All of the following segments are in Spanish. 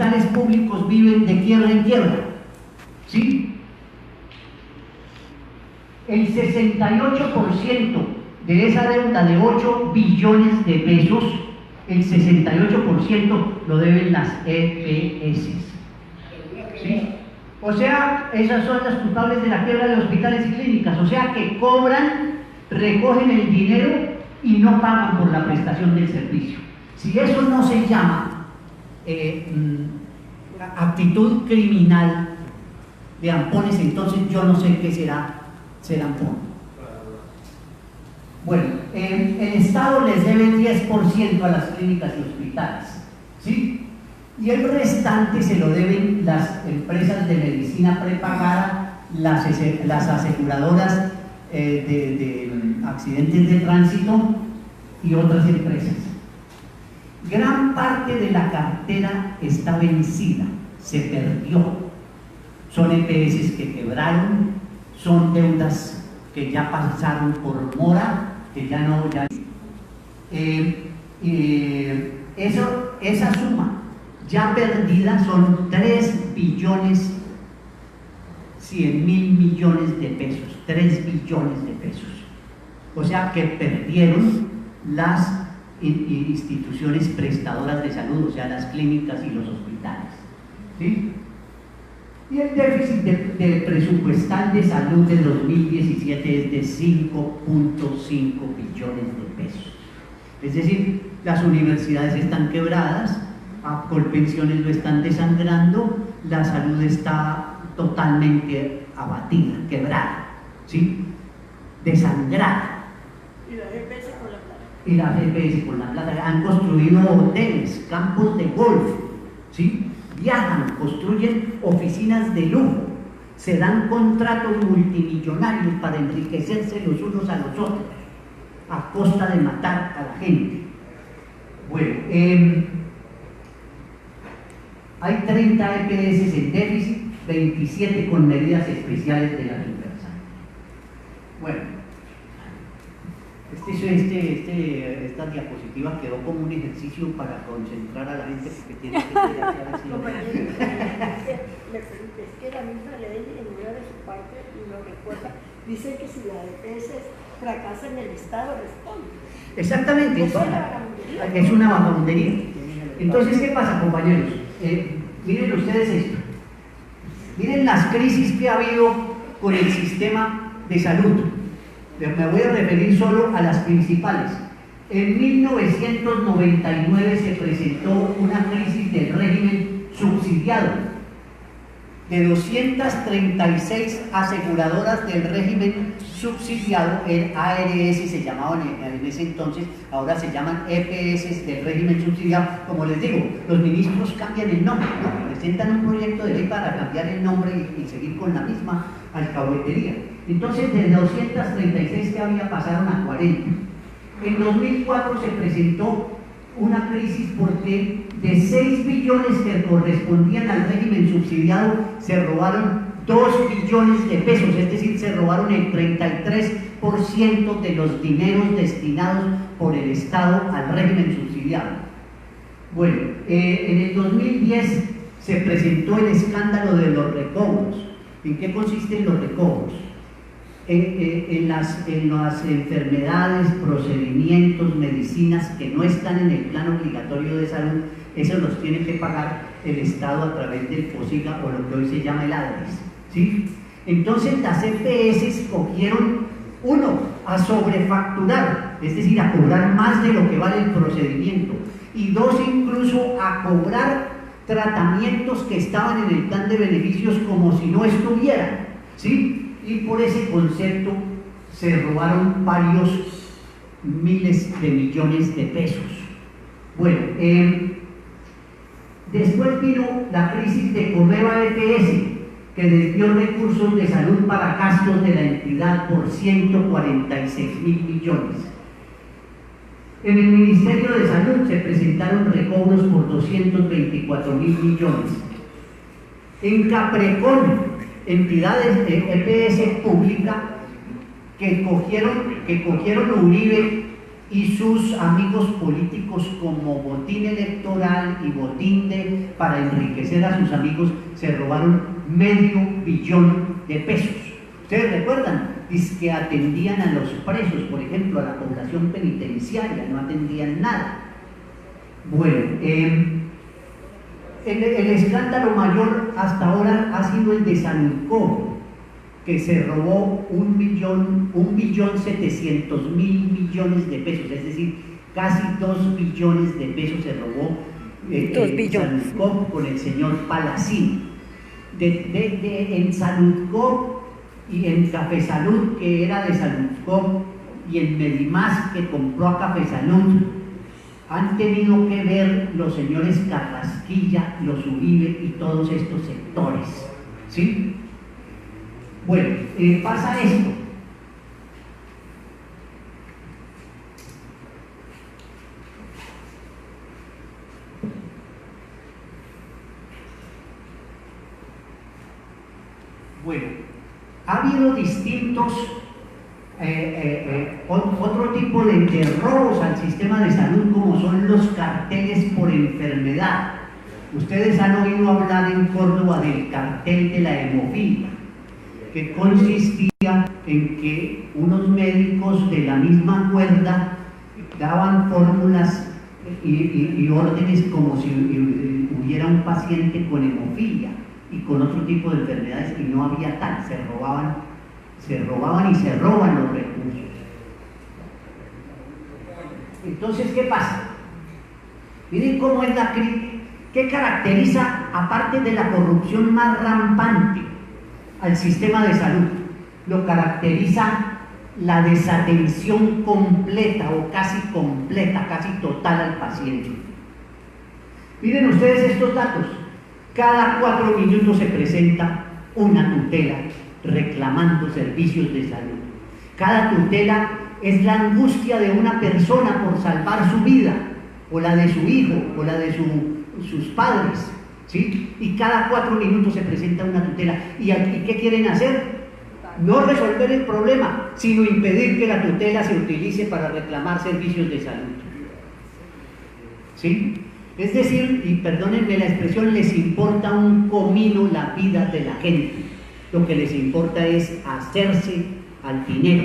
hospitales públicos viven de quiebra en quiebra, ¿sí? El 68% de esa deuda de 8 billones de pesos, el 68% lo deben las EPS, ¿sí? O sea, esas son las culpables de la quiebra de hospitales y clínicas, o sea que cobran, recogen el dinero y no pagan por la prestación del servicio. Si eso no se llama actitud criminal de ampones, entonces yo no sé qué será ser ampón. Bueno, el Estado les debe 10% a las clínicas y hospitales, ¿sí? Y el restante se lo deben las empresas de medicina prepagada, las aseguradoras de accidentes de tránsito y otras empresas. Gran parte de la cartera está vencida, se perdió. Son EPS que quebraron, son deudas que ya pasaron por mora, que ya no, esa suma ya perdida son 3 billones 100 mil millones de pesos, 3 billones de pesos. O sea que perdieron las instituciones prestadoras de salud, o sea, las clínicas y los hospitales, ¿sí? Y el déficit de presupuestal de salud de 2017 es de 5.5 billones de pesos. Es decir, las universidades están quebradas, Colpensiones lo están desangrando, la salud está totalmente abatida, quebrada, ¿sí? Desangrada. Y la GPS con la plata. Y la GPS con la plata. Han construido hoteles, campos de golf, ¿sí? Viajan, construyen oficinas de lujo, se dan contratos multimillonarios para enriquecerse los unos a los otros, a costa de matar a la gente. Bueno, hay 30 EPS en déficit, 27 con medidas especiales de la Universal. Bueno, esta diapositiva quedó como un ejercicio para concentrar a la gente porque tiene que ser así. Es que la misma ley en una de su parte lo recuerda, dice que si la EPS fracasa en el Estado responde. Exactamente, es una vagabundería. Entonces, ¿qué pasa, compañeros? Miren ustedes esto. Miren las crisis que ha habido con el sistema de salud. Me voy a referir solo a las principales. En 1999 se presentó una crisis del régimen subsidiado de 236 aseguradoras del régimen subsidiado, el ARS se llamaban en ese entonces, ahora se llaman EPS del régimen subsidiado. Como les digo, los ministros cambian el nombre, ¿no? Presentan un proyecto de ley para cambiar el nombre y seguir con la misma alcahuetería. Entonces, de 236 que había pasaron a 40. En 2004 se presentó una crisis porque de 6 billones que correspondían al régimen subsidiado se robaron 2 billones de pesos, es decir, se robaron el 33% de los dineros destinados por el Estado al régimen subsidiado. Bueno, en el 2010 se presentó el escándalo de los recobros. ¿En qué consisten los recobros? En las enfermedades, procedimientos, medicinas que no están en el plan obligatorio de salud, esos los tiene que pagar el Estado a través del FOSIGA o lo que hoy se llama el ADRES, ¿sí? Entonces las EPS cogieron, uno, a sobrefacturar, es decir, a cobrar más de lo que vale el procedimiento, y dos, incluso a cobrar tratamientos que estaban en el plan de beneficios como si no estuvieran, ¿sí? Y por ese concepto se robaron varios miles de millones de pesos. Bueno, después vino la crisis de Correva EPS, que desvió recursos de salud para gastos de la entidad por 146 mil millones. En el Ministerio de Salud se presentaron recobros por 224 mil millones. En Caprecon, entidades de EPS pública que cogieron Uribe y sus amigos políticos como botín electoral y botín para enriquecer a sus amigos, se robaron $500 millones. ¿Ustedes recuerdan? Dice que atendían a los presos, por ejemplo, a la población penitenciaria, no atendían nada. Bueno, el escándalo mayor hasta ahora ha sido el de Saludco, que se robó 1.700.000 millones de pesos, es decir, casi 2 billones de pesos se robó Saludco con el señor Palacín. En Saludco y en Café Salud, que era de Saludco, y en Medimás, que compró a Café Salud, han tenido que ver los señores Carrasquilla, los Uribe y todos estos sectores, ¿sí? Bueno, pasa esto. Bueno, ha habido distintos otro tipo de robos al sistema de salud, como son los carteles por enfermedad. Ustedes han oído hablar en Córdoba del cartel de la hemofilia, que consistía en que unos médicos de la misma cuerda daban fórmulas y órdenes como si hubiera un paciente con hemofilia y con otro tipo de enfermedades, y no había tal, se robaban y se roban los recursos. Entonces, ¿qué pasa? Miren cómo es la crisis. ¿Qué caracteriza, aparte de la corrupción más rampante, al sistema de salud? Lo caracteriza la desatención completa o casi completa, casi total al paciente. Miren ustedes estos datos. Cada 4 minutos se presenta una tutela reclamando servicios de salud. Cada tutela es la angustia de una persona por salvar su vida, o la de su hijo, o la de sus padres, ¿sí? Y cada 4 minutos se presenta una tutela. ¿Y qué quieren hacer? No resolver el problema, sino impedir que la tutela se utilice para reclamar servicios de salud, ¿sí? Es decir, y perdónenme la expresión, les importa un comino la vida de la gente. Lo que les importa es hacerse al dinero.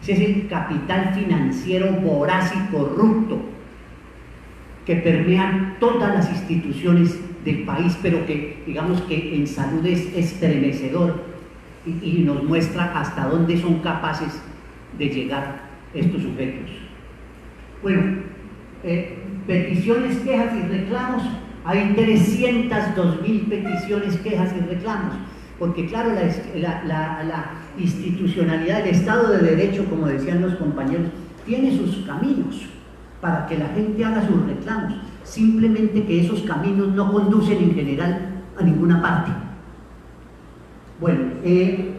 Ese es el capital financiero voraz y corrupto que permea todas las instituciones del país, pero que digamos que en salud es estremecedor y nos muestra hasta dónde son capaces de llegar estos sujetos. Bueno, peticiones, quejas y reclamos, hay 302.000 peticiones, quejas y reclamos, porque claro, la institucionalidad del Estado de Derecho, como decían los compañeros, tiene sus caminos para que la gente haga sus reclamos, simplemente que esos caminos no conducen en general a ninguna parte. Bueno, el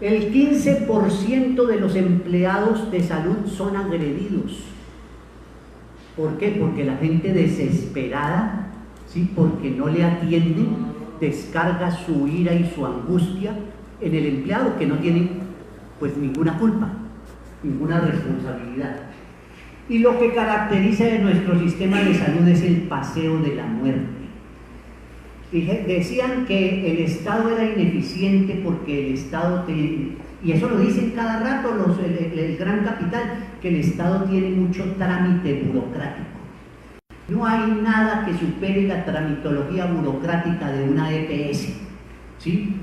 15% de los empleados de salud son agredidos. ¿Por qué? Porque la gente desesperada, ¿sí? Porque no le atienden, descarga su ira y su angustia en el empleado, que no tiene pues ninguna culpa, ninguna responsabilidad. Y lo que caracteriza de nuestro sistema de salud es el paseo de la muerte. Decían que el Estado era ineficiente porque el Estado y eso lo dicen cada rato el gran capital, que el Estado tiene mucho trámite burocrático. No hay nada que supere la tramitología burocrática de una EPS, ¿sí?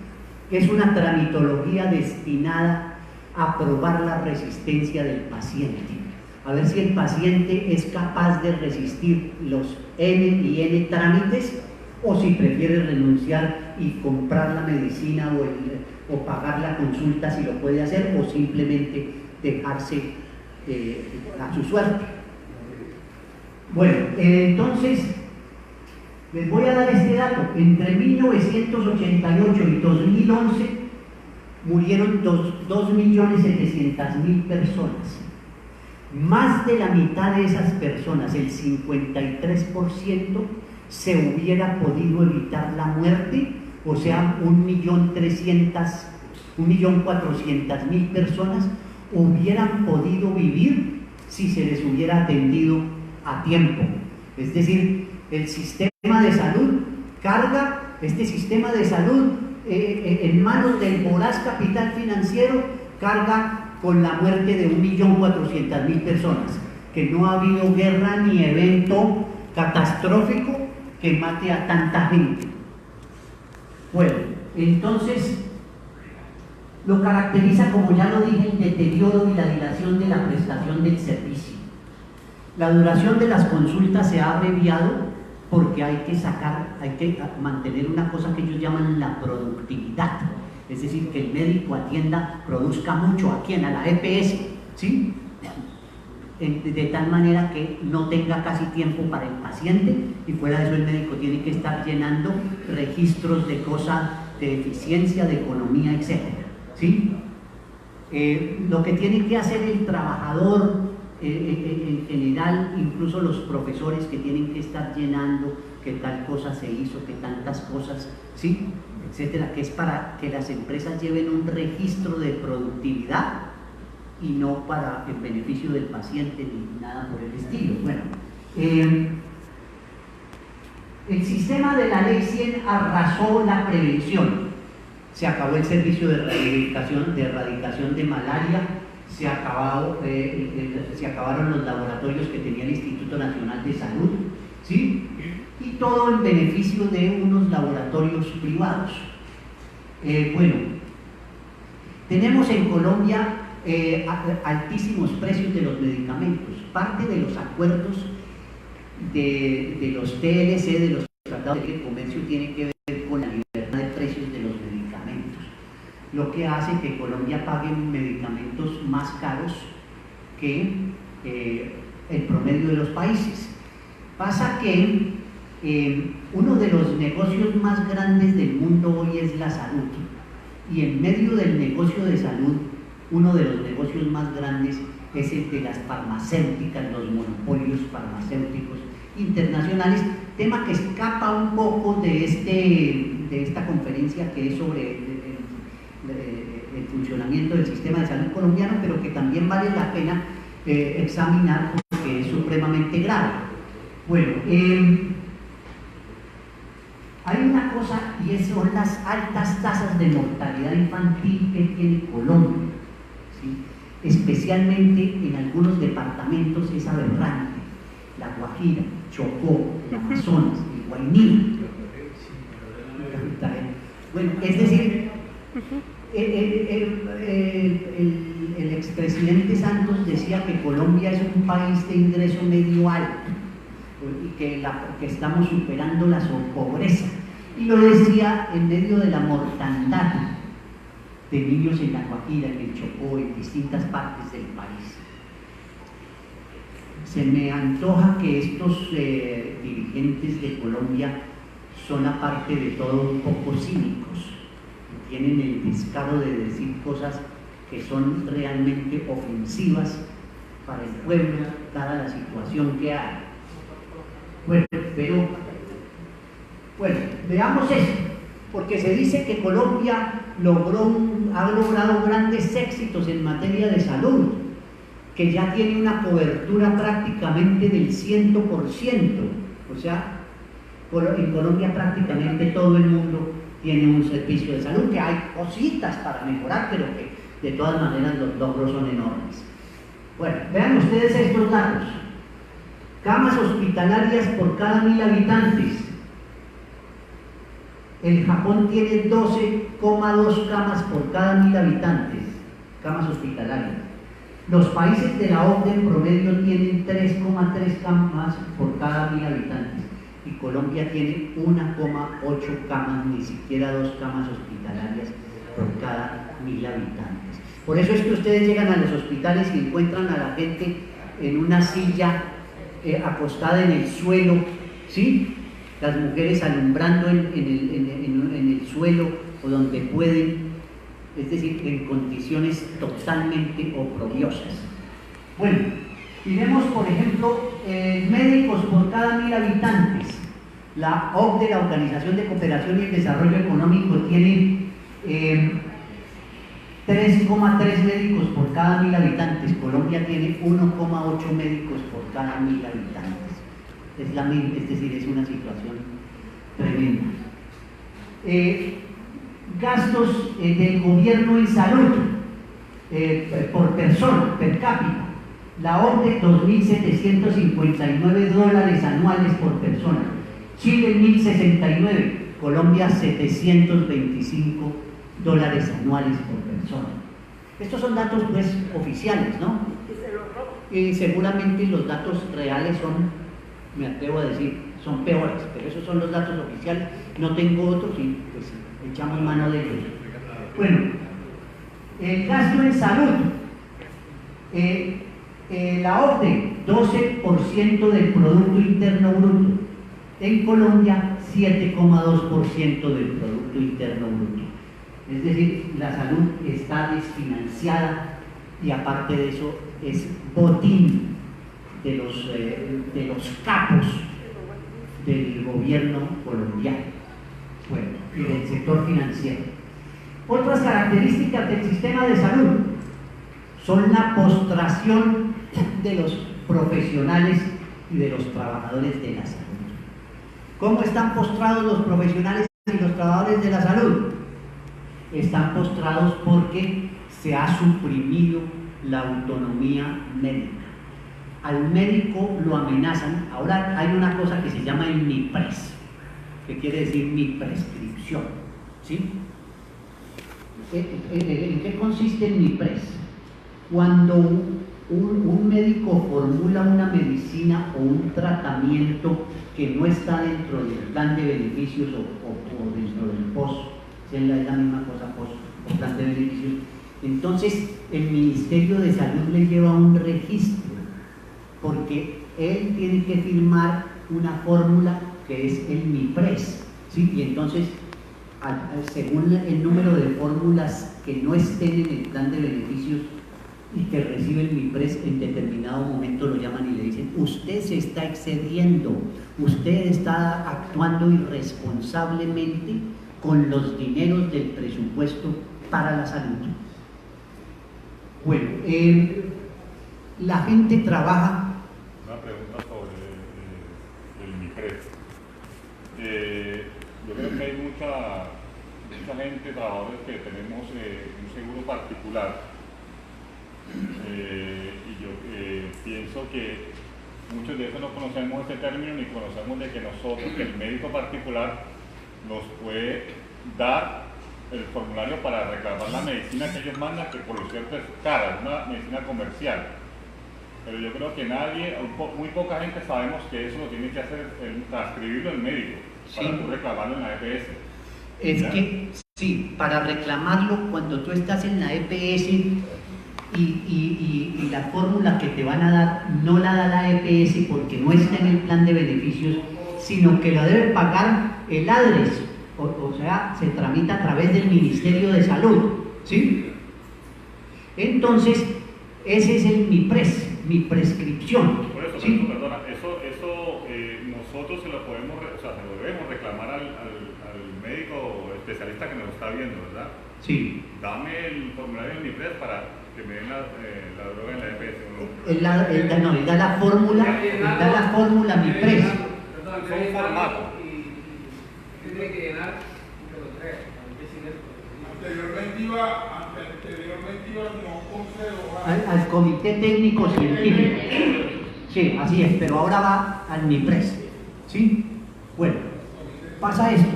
Es una tramitología destinada a probar la resistencia del paciente, a ver si el paciente es capaz de resistir los N y N trámites, o si prefiere renunciar y comprar la medicina o pagar la consulta si lo puede hacer, o simplemente dejarse a su suerte. Bueno, entonces les voy a dar este dato. Entre 1988 y 2011 murieron 2.700.000 personas. Más de la mitad de esas personas, el 53%, se hubiera podido evitar la muerte, o sea, 1.400.000 personas hubieran podido vivir si se les hubiera atendido a tiempo. Es decir, el sistema de salud carga, este sistema de salud en manos del voraz capital financiero, carga con la muerte de 1.400.000 personas, que no ha habido guerra ni evento catastrófico que mate a tanta gente. Bueno, entonces lo caracteriza, como ya lo dije, el deterioro y la dilación de la prestación del servicio. La duración de las consultas se ha abreviado porque hay que mantener una cosa que ellos llaman la productividad, es decir, que el médico atienda, produzca mucho aquí en la EPS, ¿sí? De tal manera que no tenga casi tiempo para el paciente, y fuera de eso el médico tiene que estar llenando registros de cosas, de eficiencia, de economía, etc. ¿Sí? Lo que tiene que hacer el trabajador en general, incluso los profesores que tienen que estar llenando que tal cosa se hizo, que tantas cosas, ¿sí? Etcétera, que es para que las empresas lleven un registro de productividad y no para el beneficio del paciente ni nada por el estilo. Bueno, el sistema de la Ley 100 arrasó la prevención. Se acabó el servicio de erradicación de malaria, se acabaron los laboratorios que tenía el Instituto Nacional de Salud, ¿sí? Y todo en beneficio de unos laboratorios privados. Bueno, tenemos en Colombia altísimos precios de los medicamentos. Parte de los acuerdos de los TLC, de los tratados de comercio, tiene que ver con la libertad de precios de los medicamentos, lo que hace que Colombia pague medicamentos más caros que el promedio de los países. Pasa que uno de los negocios más grandes del mundo hoy es la salud, y en medio del negocio de salud, uno de los negocios más grandes es el de las farmacéuticas, los monopolios farmacéuticos internacionales, tema que escapa un poco de esta conferencia que es sobre el funcionamiento del sistema de salud colombiano, pero que también vale la pena examinar porque es supremamente grave. Bueno, hay una cosa, y son las altas tasas de mortalidad infantil que tiene Colombia, ¿sí? Especialmente en algunos departamentos es aberrante: La Guajira, Chocó, el Amazonas, el Guainí. Bueno, es decir, el expresidente Santos decía que Colombia es un país de ingreso medio alto y que estamos superando la pobreza, y lo decía en medio de la mortandad de niños en La Guajira, en el Chocó, en distintas partes del país. Se me antoja que estos dirigentes de Colombia son, aparte de todo, un poco cínicos, tienen el descaro de decir cosas que son realmente ofensivas para el pueblo, dada la situación que hay. Bueno, pero veamos eso, porque se dice que Colombia ha logrado grandes éxitos en materia de salud, que ya tiene una cobertura prácticamente del 100%, o sea, en Colombia prácticamente todo el mundo tiene un servicio de salud, que hay cositas para mejorar, pero que de todas maneras los logros son enormes. Bueno, vean ustedes estos datos: camas hospitalarias por cada 1.000 habitantes. El Japón tiene 12,2 camas por cada 1.000 habitantes, camas hospitalarias. Los países de la OCDE en promedio tienen 3,3 camas por cada 1.000 habitantes, y Colombia tiene 1,8 camas, ni siquiera 2 camas hospitalarias por cada 1.000 habitantes. Por eso es que ustedes llegan a los hospitales y encuentran a la gente en una silla acostada en el suelo, ¿sí? Las mujeres alumbrando en el suelo o donde pueden, es decir, en condiciones totalmente oprobiosas. Bueno, miremos por ejemplo médicos por cada 1.000 habitantes. La OCDE, la Organización de Cooperación y el Desarrollo Económico, tiene 3,3 médicos por cada 1000 habitantes. Colombia tiene 1,8 médicos por cada 1000 habitantes. Es decir, es una situación tremenda. Gastos del gobierno en salud por persona, per cápita. La OCDE, $2.759 anuales por persona. Chile, 1.069. Colombia, $725 anuales por persona. Estos son datos pues oficiales, ¿no? Y seguramente los datos reales son, me atrevo a decir, son peores, pero esos son los datos oficiales. No tengo otros y pues echamos mano de ellos. Bueno, el gasto en salud. La OCDE, 12% del Producto Interno Bruto. En Colombia, 7,2% del Producto Interno Bruto. Es decir, la salud está desfinanciada y aparte de eso es botín de los capos del gobierno colombiano, bueno, y del sector financiero. Otras características del sistema de salud son la postración de los profesionales y de los trabajadores de la salud. ¿Cómo están postrados los profesionales y los trabajadores de la salud? Están postrados porque se ha suprimido la autonomía médica. Al médico lo amenazan. Ahora hay una cosa que se llama el MIPRES, que quiere decir mi prescripción, ¿sí? ¿En qué consiste el MIPRES? Cuando un médico formula una medicina o un tratamiento que no está dentro del plan de beneficios o dentro del POS, es la misma cosa, POS o plan de beneficios, entonces el Ministerio de Salud le lleva un registro, porque él tiene que firmar una fórmula que es el MIPRES, ¿sí? Y entonces, según el número de fórmulas que no estén en el plan de beneficios y que recibe el MIPRES, en determinado momento lo llaman y le dicen: usted se está excediendo, usted está actuando irresponsablemente con los dineros del presupuesto para la salud. Bueno, la gente trabaja. Una pregunta sobre el MIPRES. Yo creo que hay mucha gente, trabajadores, que tenemos un seguro particular. Y yo pienso que muchos de esos no conocemos este término ni conocemos de que nosotros, que el médico particular nos puede dar el formulario para reclamar la medicina que ellos mandan, que por lo cierto es cara, es una medicina comercial. Pero yo creo que nadie, muy poca gente sabemos que eso lo tiene que hacer, transcribirlo el médico, para tú reclamarlo en la EPS. Es que, sí, para reclamarlo cuando tú estás en la EPS y la fórmula que te van a dar no la da la EPS porque no está en el plan de beneficios, sino que lo debe pagar el ADRES, o sea, se tramita a través del Ministerio de Salud, ¿sí? Entonces, ese es el MIPRES, mi prescripción. Por eso, ¿sí? perdona, eso nosotros se lo podemos, o sea, se lo debemos reclamar al médico especialista que nos está viendo, ¿verdad? Sí. Dame el formulario del MIPRES para que me den la droga en la EPS. Él da la fórmula MIPRES. Son formatos. Tiene que llenar que lo trae. Anteriormente iba no al Comité Técnico Científico. Sí, así es, pero ahora va al MIPRES. ¿Sí? Bueno, pasa esto.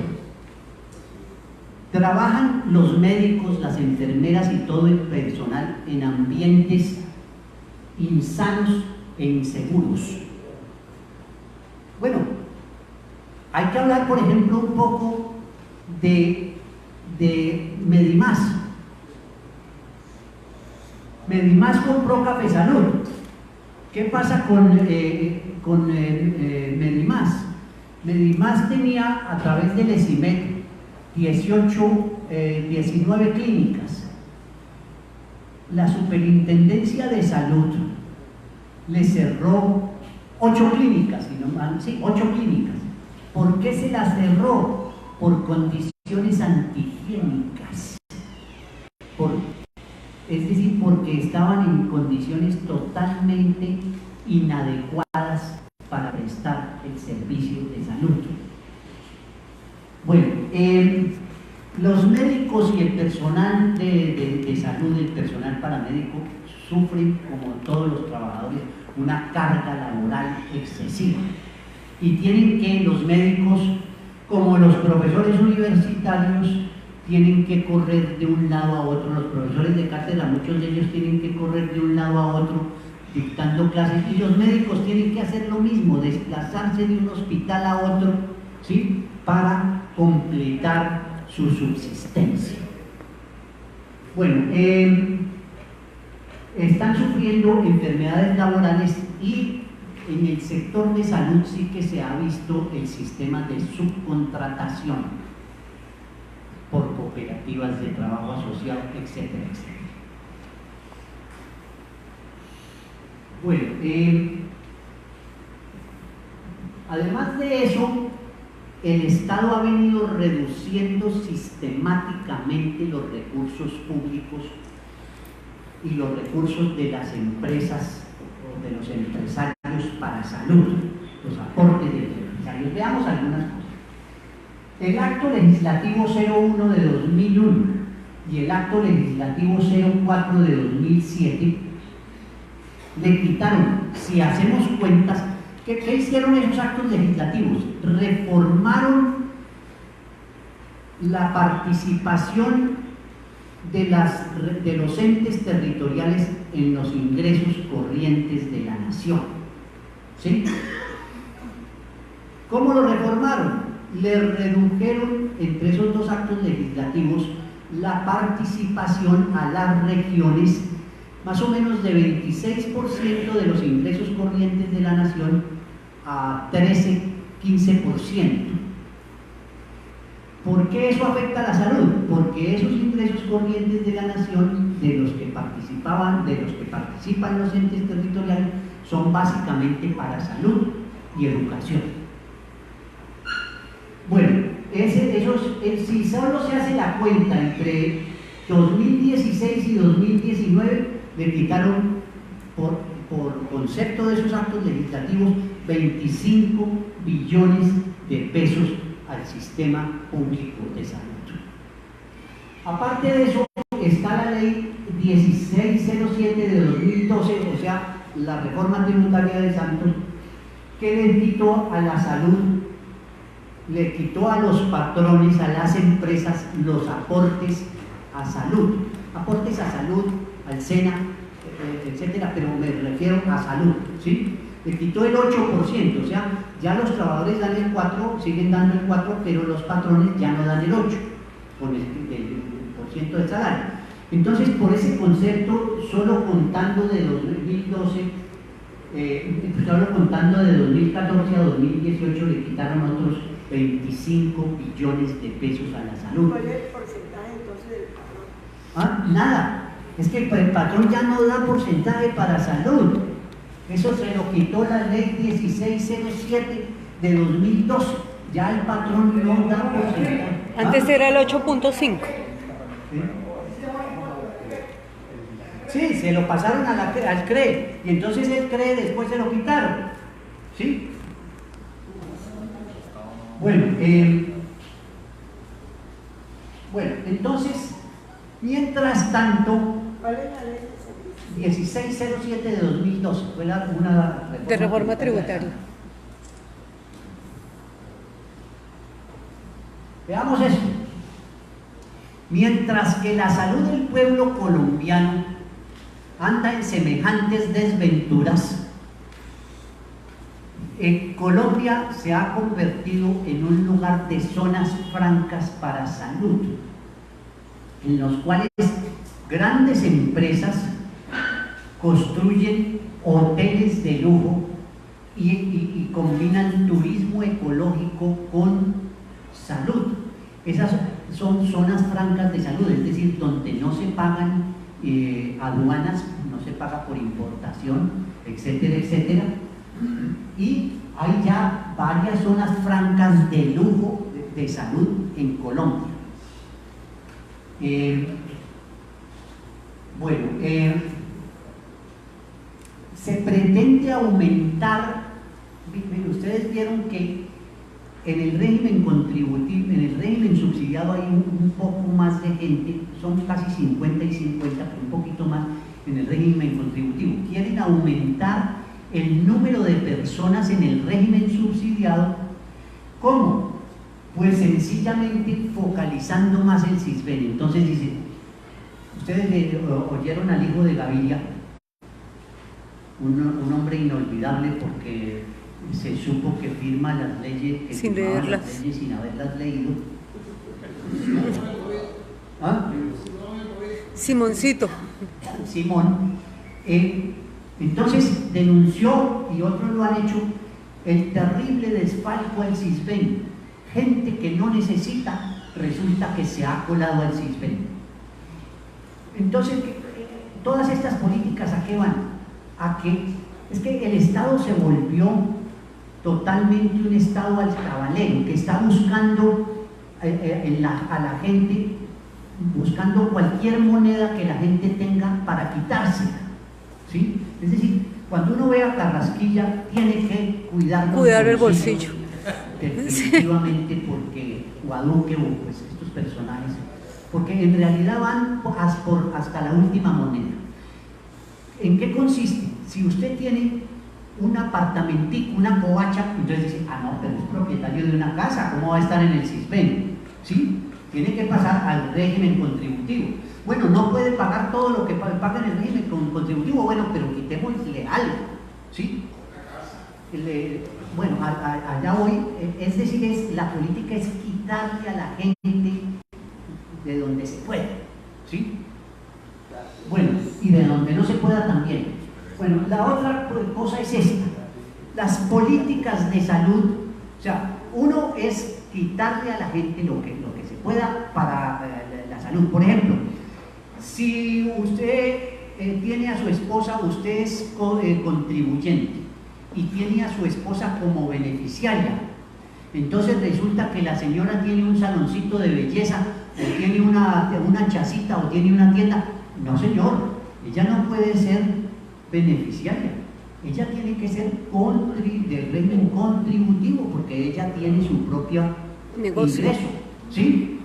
Trabajan los médicos, las enfermeras y todo el personal en ambientes insanos e inseguros. Bueno, hay que hablar, por ejemplo, un poco de Medimás. Medimás compró Café Salud. ¿Qué pasa con Medimás? Medimás tenía a través del ESIMED 19 clínicas. La Superintendencia de Salud le cerró 8 clínicas, sí, 8 clínicas. ¿Por qué se las cerró? Por condiciones antihigiénicas. porque estaban en condiciones totalmente inadecuadas para prestar el servicio de salud. Bueno, los médicos y el personal de salud, el personal paramédico, sufren, como todos los trabajadores, una carga laboral excesiva. Y tienen que los médicos, como los profesores universitarios, tienen que correr de un lado a otro. Los profesores de cátedra, muchos de ellos tienen que correr de un lado a otro dictando clases, y los médicos tienen que hacer lo mismo, desplazarse de un hospital a otro, ¿sí?, para completar su subsistencia. Bueno, están sufriendo enfermedades laborales, y en el sector de salud sí que se ha visto el sistema de subcontratación por cooperativas de trabajo asociado, etcétera, etcétera. Bueno, además de eso, el Estado ha venido reduciendo sistemáticamente los recursos públicos y los recursos de las empresas o de los empresarios para salud, los aportes de los empresarios. Veamos algunas cosas. El acto legislativo 01 de 2001 y el acto legislativo 04 de 2007 le quitaron, si hacemos cuentas, ¿qué hicieron esos actos legislativos? Reformaron la participación de los entes territoriales en los ingresos corrientes de la nación. ¿Sí? ¿Cómo lo reformaron? Le redujeron, entre esos dos actos legislativos, la participación a las regiones, más o menos de 26% de los ingresos corrientes de la nación a 13-15%. ¿Por qué eso afecta a la salud? Porque esos ingresos corrientes de la nación, de los que participan los entes territoriales, son básicamente para salud y educación. Bueno, si solo se hace la cuenta entre 2016 y 2019, le quitaron por concepto de esos actos legislativos 25 billones de pesos al sistema público de salud. Aparte de eso, está la ley 1607 de 2012, o sea, la reforma tributaria de Santos, que le quitó a la salud, le quitó a los patrones, a las empresas, los aportes a salud, al SENA, etcétera, pero me refiero a salud, ¿sí? Le quitó el 8%, o sea, ya los trabajadores dan el 4%, siguen dando el 4%, pero los patrones ya no dan el 8%, con el % del salario. Entonces, por ese concepto, solo contando de 2012, solo contando de 2014 a 2018, le quitaron otros 25 billones de pesos a la salud. ¿Cuál es el porcentaje entonces del patrón? Ah, nada. Es que el patrón ya no da porcentaje para salud. Eso se lo quitó la ley 1607 de 2012. Ya el patrón no da porcentaje. Antes era el 8.5. Sí, se lo pasaron al CRE. Y entonces el CRE después se lo quitaron. ¿Sí? Bueno, entonces, mientras tanto, ¿Cuál es la ley de servicio? 1607 de 2012, fue una Reforma tributaria. Veamos eso. Mientras que la salud del pueblo colombiano anda en semejantes desventuras, Colombia se ha convertido en un lugar de zonas francas para salud, en los cuales grandes empresas construyen hoteles de lujo y combinan turismo ecológico con salud. Esas son zonas francas de salud, es decir, donde no se pagan aduanas, no se paga por importación, etcétera, etcétera. Y hay ya varias zonas francas de lujo de salud en Colombia. se pretende aumentar. Ustedes vieron que en el régimen contributivo, en el régimen subsidiado hay un poco más de gente, son casi 50 y 50, pero un poquito más en el régimen contributivo. Quieren aumentar el número de personas en el régimen subsidiado. ¿Cómo? Pues sencillamente focalizando más el CISBEN. Entonces dice, ustedes oyeron al hijo de Gaviria, un hombre inolvidable porque se supo que firma las leyes, que sin firmaba leerlas, las leyes sin haberlas leído. ¿Ah? Simoncito. Simón. Entonces denunció, y otros lo han hecho, el terrible desfalco al CISBEN. Gente que no necesita, resulta que se ha colado al CISBEN. Entonces, todas estas políticas, ¿a qué van? A que es que el Estado se volvió totalmente un Estado alcabalero, que está buscando a la gente, buscando cualquier moneda que la gente tenga para quitársela, ¿sí? Es decir, cuando uno ve a Carrasquilla, tiene que cuidar el bolsillo. Definitivamente, porque Guadalupe o pues estos personajes, porque en realidad van hasta la última moneda. ¿En qué consiste? Si usted tiene un apartamentico, una covacha, entonces dice, ah no, pero es propietario de una casa, ¿cómo va a estar en el CISBEN? ¿Sí? Tiene que pasar al régimen contributivo. Bueno, no puede pagar todo lo que paga en el régimen contributivo, bueno, pero quitémosle algo, ¿sí? Bueno, allá voy, es decir, la política es quitarle a la gente de donde se puede, ¿sí? Bueno, y de donde no se pueda también. Bueno, la otra cosa es esta, las políticas de salud. O sea, uno es quitarle a la gente lo que se pueda para la salud. Por ejemplo, si usted tiene a su esposa, usted es contribuyente y tiene a su esposa como beneficiaria, entonces resulta que la señora tiene un saloncito de belleza, o tiene una chacita, o tiene una tienda. No, señor, ella no puede ser beneficiaria, ella tiene que ser del régimen contributivo, porque ella tiene su propio negocio, ingreso, ¿sí?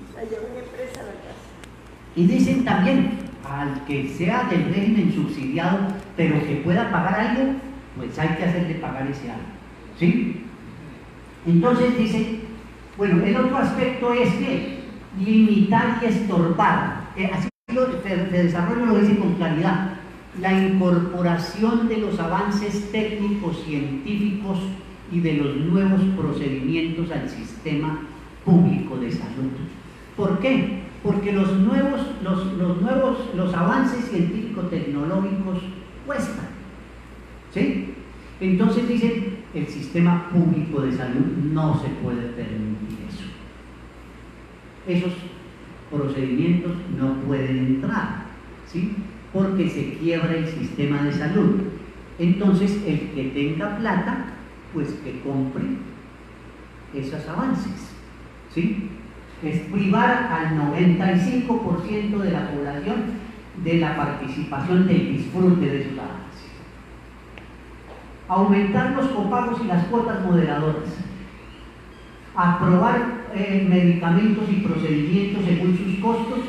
Y dicen también, al que sea del régimen subsidiado, pero que pueda pagar algo, pues hay que hacerle pagar ese algo, ¿sí? Entonces dice, bueno, el otro aspecto es que limitar y estorbar, así de desarrollo lo dice con claridad, la incorporación de los avances técnicos, científicos y de los nuevos procedimientos al sistema público de salud. ¿Por qué? Porque los avances científico-tecnológicos cuestan, ¿sí? Entonces dicen, el sistema público de salud no se puede permitir eso. Esos procedimientos no pueden entrar, ¿sí? Porque se quiebra el sistema de salud. Entonces, el que tenga plata, pues que compre esos avances, ¿sí? Es privar al 95% de la población de la participación, del disfrute de esos avances. Aumentar los copagos y las cuotas moderadoras. Aprobar medicamentos y procedimientos según sus costos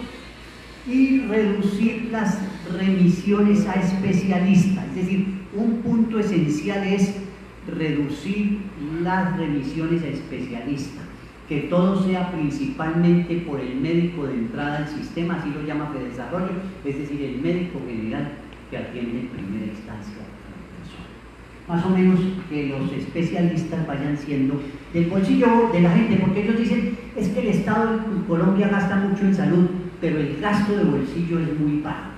y reducir las remisiones a especialistas. Es decir, un punto esencial es reducir las remisiones a especialistas, que todo sea principalmente por el médico de entrada al sistema, así lo llama Fedesarrollo, es decir, el médico general que atiende en primera instancia a la persona. Más o menos que los especialistas vayan siendo del bolsillo de la gente, porque ellos dicen, es que el Estado en Colombia gasta mucho en salud, pero el gasto de bolsillo es muy bajo.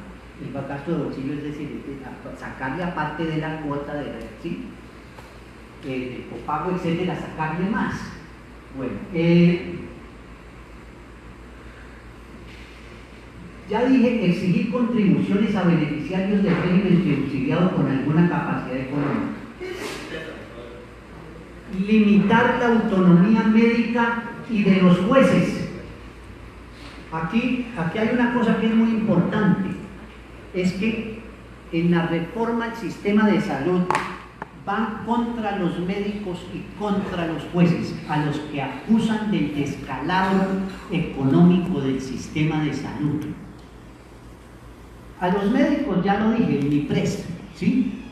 El gasto de bolsillo es decir, sacarle aparte de la cuota de copago, etcétera, sacarle más. Bueno, ya dije, exigir contribuciones a beneficiarios del régimen subsidiado con alguna capacidad económica. Limitar la autonomía médica y de los jueces. Aquí hay una cosa que es muy importante, es que en la reforma al sistema de salud van contra los médicos y contra los jueces, a los que acusan del descalabro económico del sistema de salud. A los médicos, ya lo dije, el MIPRES, ¿sí?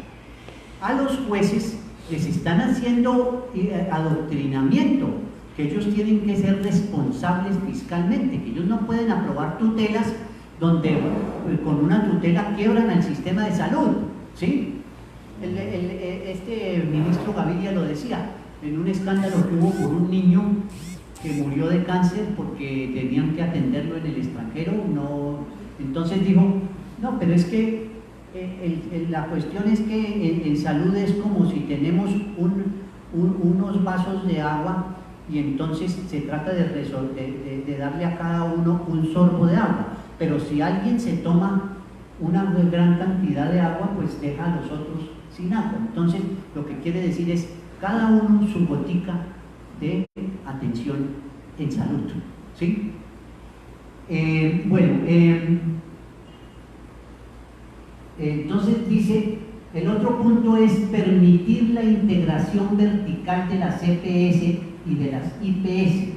A los jueces les están haciendo adoctrinamiento, que ellos tienen que ser responsables fiscalmente, que ellos no pueden aprobar tutelas donde con una tutela quiebran al sistema de salud, ¿sí? Este ministro Gaviria lo decía, en un escándalo que hubo por un niño que murió de cáncer porque tenían que atenderlo en el extranjero, entonces dijo, no, pero es que la cuestión es que en salud es como si tenemos unos vasos de agua y entonces se trata de darle a cada uno un sorbo de agua, pero si alguien se toma una gran cantidad de agua, pues deja a los otros sin agua. Entonces, lo que quiere decir es cada uno su gotica de atención en salud, ¿sí? Entonces dice, el otro punto es permitir la integración vertical de las CPS y de las IPS.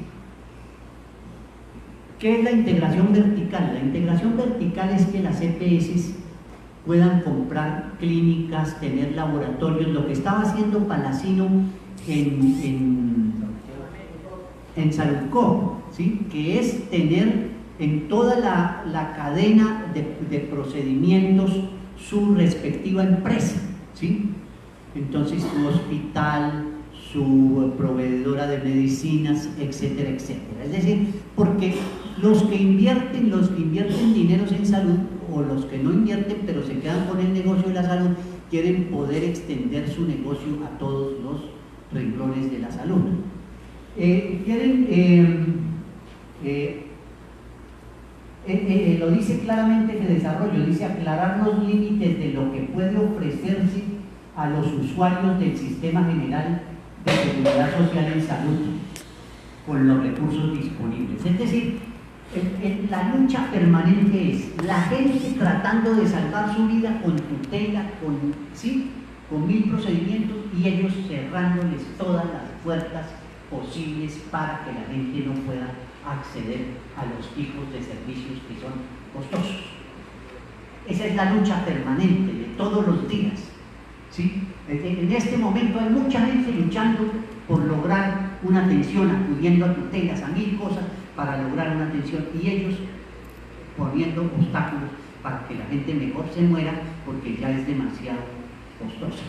¿Qué es la integración vertical? La integración vertical es que las EPS puedan comprar clínicas, tener laboratorios, lo que estaba haciendo Palacino en Saludco, ¿sí? Que es tener en toda la cadena de procedimientos su respectiva empresa, ¿sí? Entonces su hospital, su proveedora de medicinas, etcétera, etcétera. Es decir, porque los que invierten dineros en salud, o los que no invierten pero se quedan con el negocio de la salud, quieren poder extender su negocio a todos los renglones de la salud. Lo dice claramente que desarrollo, dice aclarar los límites de lo que puede ofrecerse a los usuarios del Sistema General de Seguridad Social en Salud con los recursos disponibles. Es decir, la lucha permanente es la gente tratando de salvar su vida con tutela, con 1000 procedimientos, y ellos cerrándoles todas las puertas posibles para que la gente no pueda acceder a los tipos de servicios que son costosos. Esa es la lucha permanente de todos los días, ¿sí? En este momento hay mucha gente luchando por lograr una atención, acudiendo a tutelas, a 1000 cosas para lograr una atención, y ellos poniendo obstáculos para que la gente mejor se muera porque ya es demasiado costoso.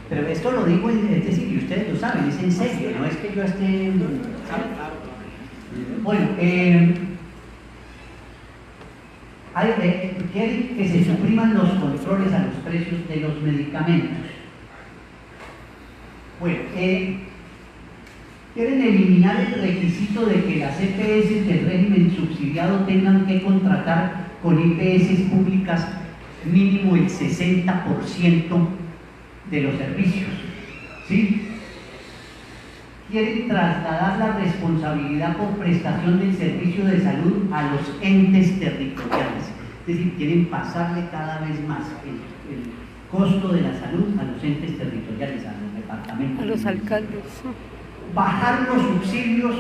Pero esto lo digo, es decir, y ustedes lo saben, es en serio, no es que yo esté... Bueno, quieren que se supriman los controles a los precios de los medicamentos. Bueno, quieren eliminar el requisito de que las EPS del régimen subsidiado tengan que contratar con IPS públicas mínimo el 60% de los servicios, ¿sí? Quieren trasladar la responsabilidad por prestación del servicio de salud a los entes territoriales, es decir, quieren pasarle cada vez más el costo de la salud a los entes territoriales, a los departamentos, a los alcaldes. Bajar los subsidios,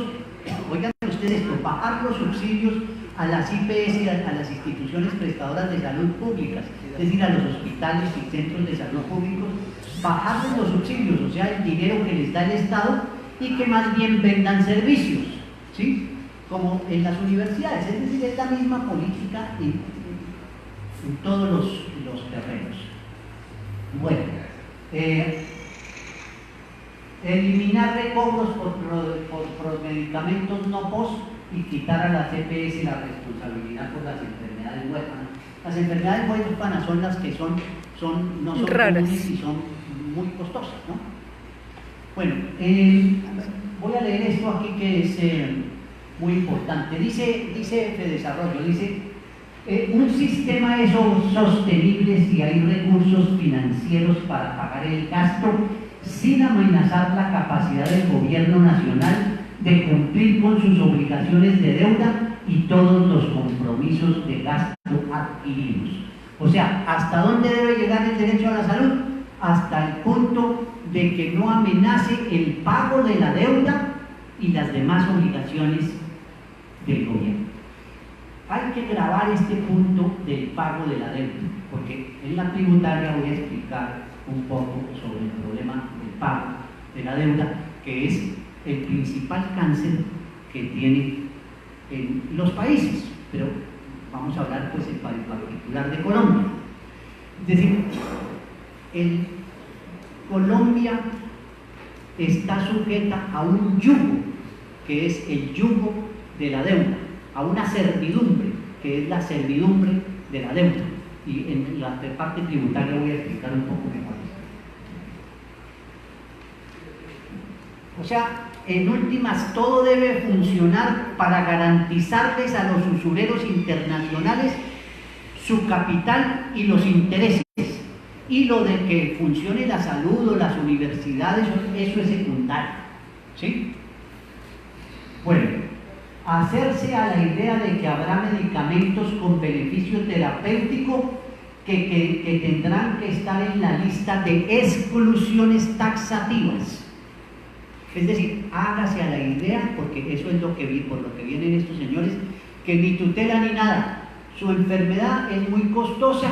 oigan ustedes esto, bajar los subsidios a las IPS y a las instituciones prestadoras de salud públicas, es decir, a los hospitales y centros de salud públicos, bajarles los subsidios, o sea, el dinero que les da el Estado, y que más bien vendan servicios, ¿sí? Como en las universidades, es decir, es la misma política en todos los terrenos. Bueno, eliminar recobros por medicamentos no POS y quitar a las EPS la responsabilidad por las enfermedades huérfanas. Las enfermedades huérfanas son las que no son raras comunes y son muy costosas, ¿no? Bueno, voy a leer esto aquí que es muy importante. Dice Fedesarrollo, dice, un sistema es sostenible si hay recursos financieros para pagar el gasto sin amenazar la capacidad del gobierno nacional de cumplir con sus obligaciones de deuda y todos los compromisos de gasto adquiridos. O sea, ¿hasta dónde debe llegar el derecho a la salud? Hasta el punto de que no amenace el pago de la deuda y las demás obligaciones del gobierno. Hay que grabar este punto del pago de la deuda, porque en la tributaria voy a explicar un poco sobre el problema del pago de la deuda, que es el principal cáncer que tiene en los países, pero vamos a hablar pues en particular de Colombia. Es decir, Colombia está sujeta a un yugo, que es el yugo de la deuda, a una servidumbre, que es la servidumbre de la deuda. Y en la parte tributaria voy a explicar un poco mejor. O sea, en últimas, todo debe funcionar para garantizarles a los usureros internacionales su capital y los intereses. Y lo de que funcione la salud o las universidades, eso es secundario. ¿Sí? Bueno, hacerse a la idea de que habrá medicamentos con beneficio terapéutico que tendrán que estar en la lista de exclusiones taxativas. Es decir, hágase a la idea, porque eso es lo que por lo que vienen estos señores, que ni tutela ni nada. Su enfermedad es muy costosa,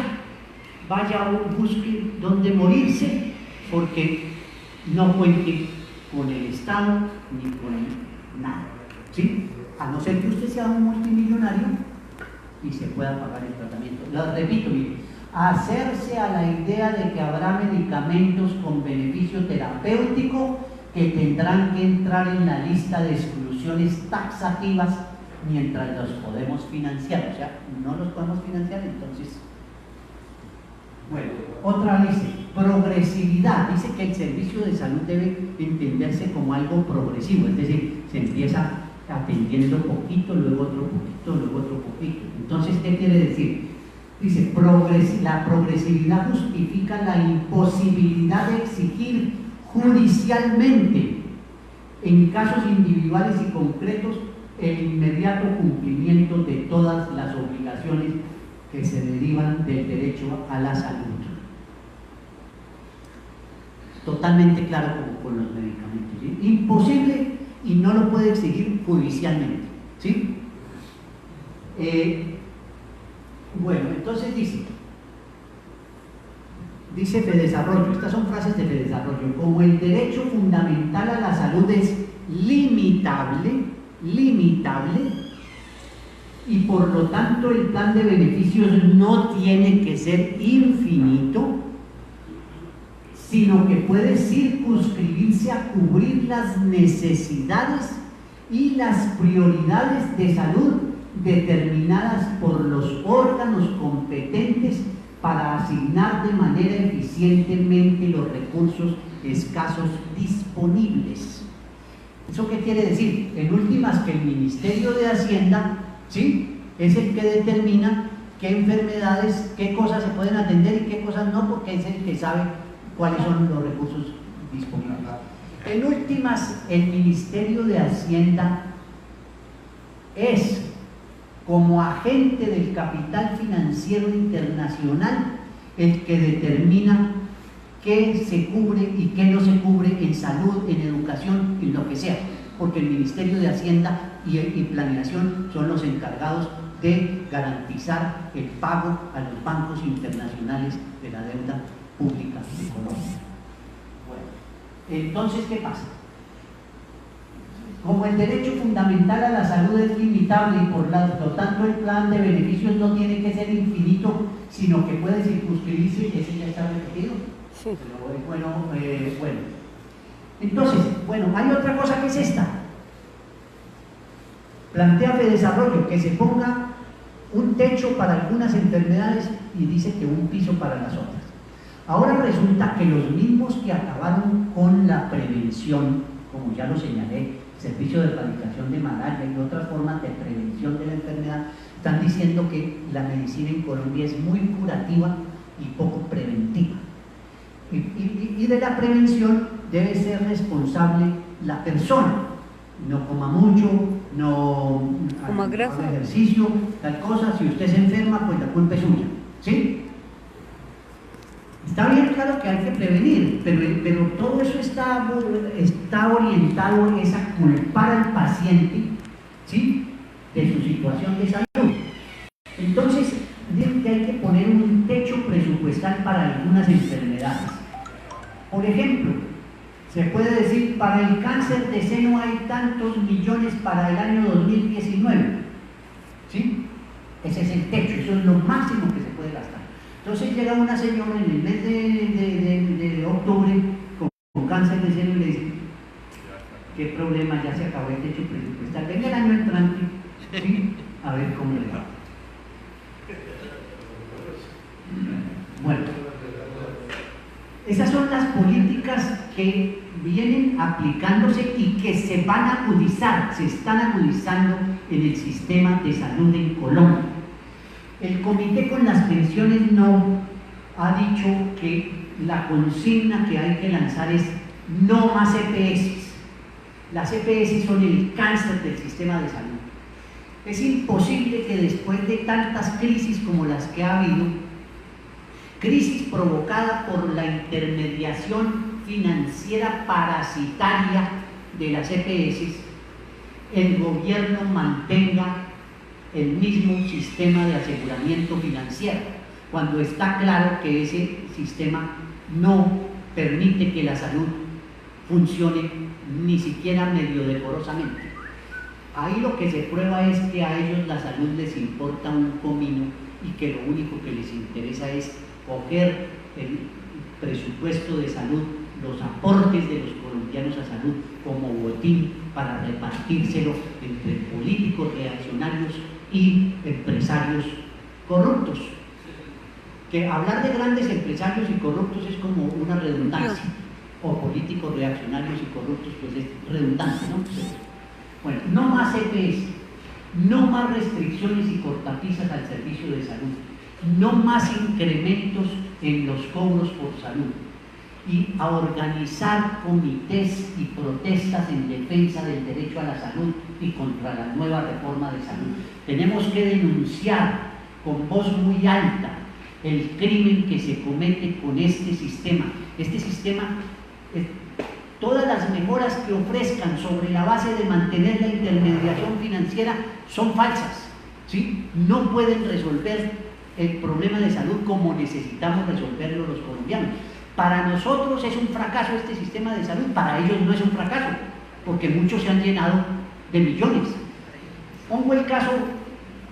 vaya busque donde morirse, porque no cuente con el Estado ni con nada. ¿Sí? A no ser que usted sea un multimillonario y se pueda pagar el tratamiento. Lo repito, mire, hacerse a la idea de que habrá medicamentos con beneficio terapéutico que tendrán que entrar en la lista de exclusiones taxativas mientras los podemos financiar. O sea, no los podemos financiar, entonces... Bueno, otra dice, progresividad. Dice que el servicio de salud debe entenderse como algo progresivo, es decir, se empieza atendiendo poquito, luego otro poquito, luego otro poquito. Entonces, ¿qué quiere decir? Dice, la progresividad justifica la imposibilidad de exigir judicialmente, en casos individuales y concretos, el inmediato cumplimiento de todas las obligaciones que se derivan del derecho a la salud. Totalmente claro con los medicamentos, ¿sí? Imposible y no lo puede exigir judicialmente, ¿sí? Bueno, entonces dice Fedesarrollo, estas son frases de Fedesarrollo, como el derecho fundamental a la salud es limitable, y por lo tanto el plan de beneficios no tiene que ser infinito, sino que puede circunscribirse a cubrir las necesidades y las prioridades de salud determinadas por los órganos competentes para asignar de manera eficientemente los recursos escasos disponibles. ¿Eso qué quiere decir? En últimas, que el Ministerio de Hacienda, ¿sí?, es el que determina qué enfermedades, qué cosas se pueden atender y qué cosas no, porque es el que sabe cuáles son los recursos disponibles. En últimas, el Ministerio de Hacienda es, como agente del capital financiero internacional, el que determina qué se cubre y qué no se cubre en salud, en educación, en lo que sea, porque el Ministerio de Hacienda y Planeación son los encargados de garantizar el pago a los bancos internacionales de la deuda pública de Colombia. Bueno, entonces, ¿qué pasa? Como el derecho fundamental a la salud es limitable y por lo tanto el plan de beneficios no tiene que ser infinito, sino que puede circunscribirse, ese ya está repetido. Sí. Pero bueno. Entonces, bueno, hay otra cosa que es esta. Plantea Fedesarrollo que se ponga un techo para algunas enfermedades y dice que un piso para las otras. Ahora resulta que los mismos que acabaron con la prevención, como ya lo señalé, servicio de erradicación de malaria y otras formas de prevención de la enfermedad, están diciendo que la medicina en Colombia es muy curativa y poco preventiva. Y de la prevención debe ser responsable la persona. No coma mucho, no haga ejercicio, tal cosa. Si usted se enferma, pues la culpa es suya, ¿sí? que hay que prevenir, pero todo eso está orientado es a culpar al paciente, ¿sí?, de su situación de salud. Entonces, dicen que hay que poner un techo presupuestal para algunas enfermedades. Por ejemplo, se puede decir, para el cáncer de seno hay tantos millones para el año 2019, ¿sí? Ese es el techo, eso es lo máximo que se puede gastar. Entonces llega una señora en el mes de octubre con cáncer de seno y le dice, ¿qué problema? Ya se acabó el techo presupuestal, venga el año entrante, ¿sí?, a ver cómo le va. Bueno, esas son las políticas que vienen aplicándose y que se van a agudizar, se están agudizando en el sistema de salud en Colombia. El comité con las pensiones no ha dicho que la consigna que hay que lanzar es no más EPS. Las EPS son el cáncer del sistema de salud. Es imposible que después de tantas crisis como las que ha habido, crisis provocada por la intermediación financiera parasitaria de las EPS, el gobierno mantenga el mismo sistema de aseguramiento financiero, cuando está claro que ese sistema no permite que la salud funcione ni siquiera medio decorosamente. Ahí lo que se prueba es que a ellos la salud les importa un comino y que lo único que les interesa es coger el presupuesto de salud, los aportes de los colombianos a salud como botín para repartírselo entre políticos reaccionarios y empresarios corruptos. Que hablar de grandes empresarios y corruptos es como una redundancia, o políticos reaccionarios y corruptos, pues es redundante, ¿no? Bueno, no más EPS, no más restricciones y cortapisas al servicio de salud, no más incrementos en los cobros por salud, y a organizar comités y protestas en defensa del derecho a la salud y contra la nueva reforma de salud. Tenemos que denunciar con voz muy alta el crimen que se comete con este sistema. Este sistema, todas las mejoras que ofrezcan sobre la base de mantener la intermediación financiera son falsas, ¿sí? No pueden resolver el problema de salud como necesitamos resolverlo los colombianos. Para nosotros es un fracaso este sistema de salud, para ellos no es un fracaso, porque muchos se han llenado de millones. Pongo el caso,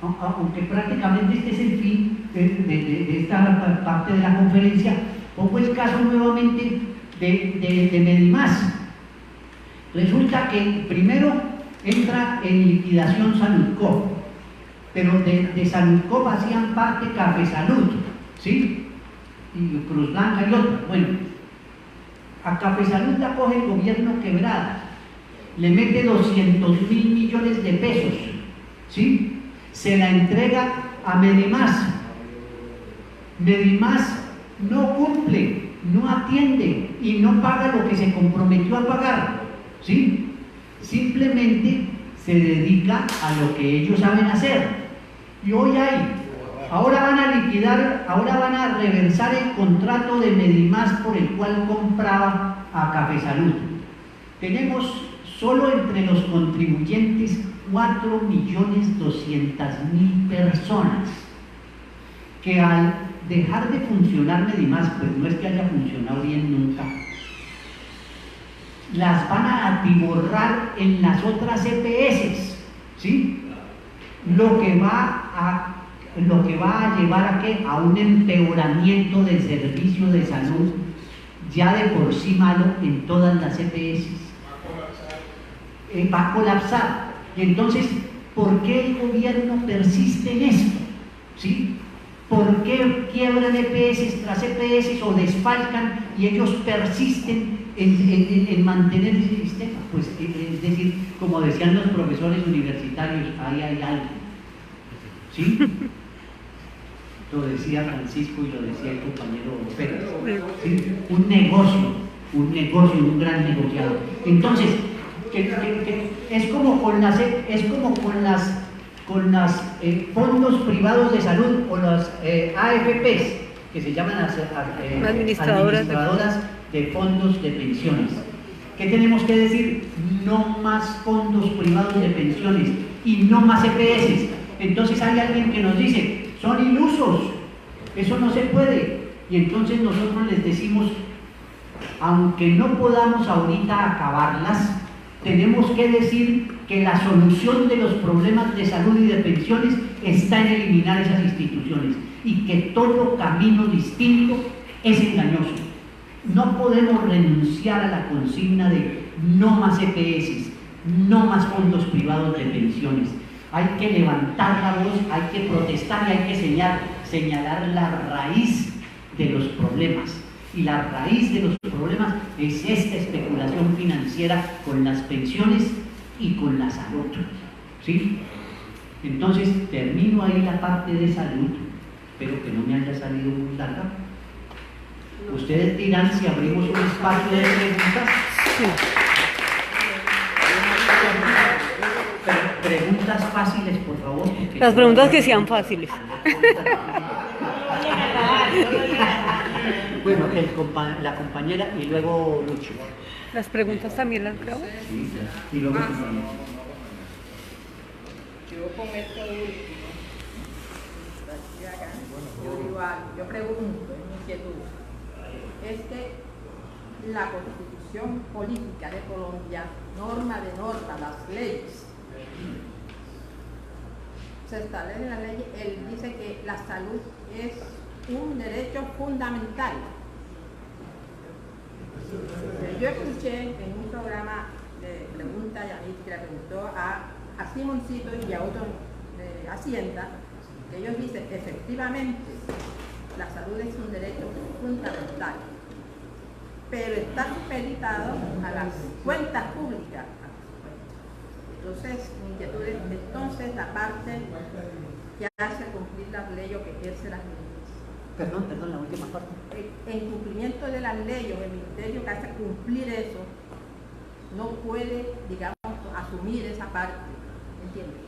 aunque prácticamente este es el fin de esta parte de la conferencia, pongo el caso nuevamente de Medimás. Resulta que primero entra en liquidación Saludcop, pero de Saludcop hacían parte Café Salud, ¿sí?, y Cruz Blanca y otros. Bueno, a Café Salud la coge el gobierno quebrada, le mete 200.000 millones de pesos, ¿sí?, se la entrega a Medimás. Medimás no cumple, no atiende y no paga lo que se comprometió a pagar, ¿sí? Simplemente se dedica a lo que ellos saben hacer. Y hoy ahora van a liquidar, ahora van a reversar el contrato de Medimás por el cual compraba a Café Salud. Tenemos solo entre los contribuyentes 4.200.000 personas que al dejar de funcionar Medimás, pues no es que haya funcionado bien nunca, las van a atiborrar en las otras EPS, ¿sí? Lo que va a llevar a ¿qué? A un empeoramiento del servicio de salud ya de por sí malo en todas las EPS. Va a colapsar. Y entonces, ¿por qué el gobierno persiste en esto? ¿Sí? ¿Por qué quiebran EPS tras EPS o desfalcan y ellos persisten en mantener ese sistema? Pues es decir, como decían los profesores universitarios, ahí hay algo, ¿sí? Lo decía Francisco y lo decía el compañero Pérez, ¿sí? Un negocio, un gran negociador. Entonces, es como con las fondos privados de salud o las AFPs. que se llaman administradoras de fondos de pensiones. ¿Qué tenemos que decir? No más fondos privados de pensiones y no más EPS. Entonces hay alguien que nos dice, son ilusos, eso no se puede. Y entonces nosotros les decimos, aunque no podamos ahorita acabarlas, tenemos que decir que la solución de los problemas de salud y de pensiones está en eliminar esas instituciones y que todo camino distinto es engañoso. No podemos renunciar a la consigna de no más EPS, no más fondos privados de pensiones. Hay que levantar la voz, hay que protestar y hay que señalar la raíz de los problemas. Y la raíz de los problemas es esta especulación financiera con las pensiones y con la salud. ¿Sí? Entonces termino ahí la parte de salud, pero que no me haya salido muy larga. Ustedes dirán si abrimos un espacio de preguntas. Sí. Preguntas fáciles, por favor. Las preguntas que sean fáciles. Bueno, la compañera y luego Lucho. Las preguntas también las grabo. Sí, y luego Yo con esto último, yo pregunto, en mi inquietud, es que la Constitución Política de Colombia, norma de norma, las leyes, se establece en la ley, él dice que la salud es un derecho fundamental. Yo escuché en un programa de Pregunta y que le preguntó a Simoncito y a otros de Hacienda, que ellos dicen que efectivamente la salud es un derecho fundamental, pero está supeditado a las cuentas públicas. Entonces, mi inquietud es entonces la parte que hace cumplir las leyes o que ejerce las leyes. Perdón, la última parte. En cumplimiento de las leyes, el ministerio que hace cumplir eso no puede, digamos, asumir esa parte. ¿Entiendes?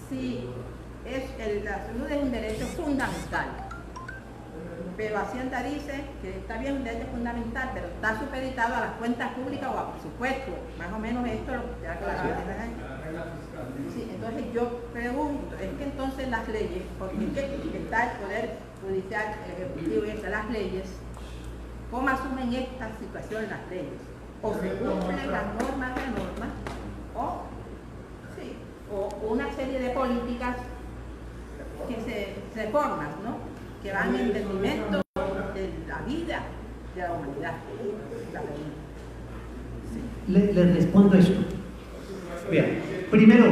Sí, la salud es un derecho fundamental, pero Hacienda dice que está bien un derecho fundamental, pero está supeditado a las cuentas públicas o a presupuesto. Más o menos esto ya sí, entonces yo pregunto, es que entonces las leyes, porque está el Poder Judicial, el Ejecutivo y están las leyes, ¿cómo asumen esta situación las leyes? O se cumplen las normas de normas, o una serie de políticas que se forman, ¿no? Que van en detrimento de la vida de la humanidad. Les respondo esto. Vean, primero.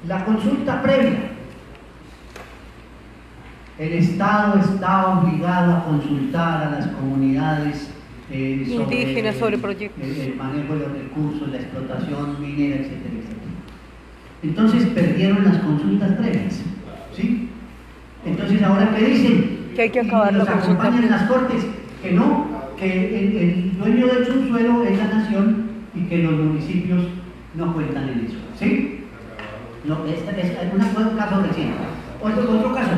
La consulta previa. El Estado está obligado a consultar a las comunidades indígenas sobre proyectos, el manejo de los recursos, la explotación minera, etcétera, etcétera. Entonces perdieron las consultas previas, ¿sí? Entonces ahora ¿qué dicen? que hay que acabar la consulta acompañan en previa. las cortes, que no, que el dueño del subsuelo es la nación y que los municipios no cuentan en eso, ¿sí? No, este es un caso reciente. Otro caso,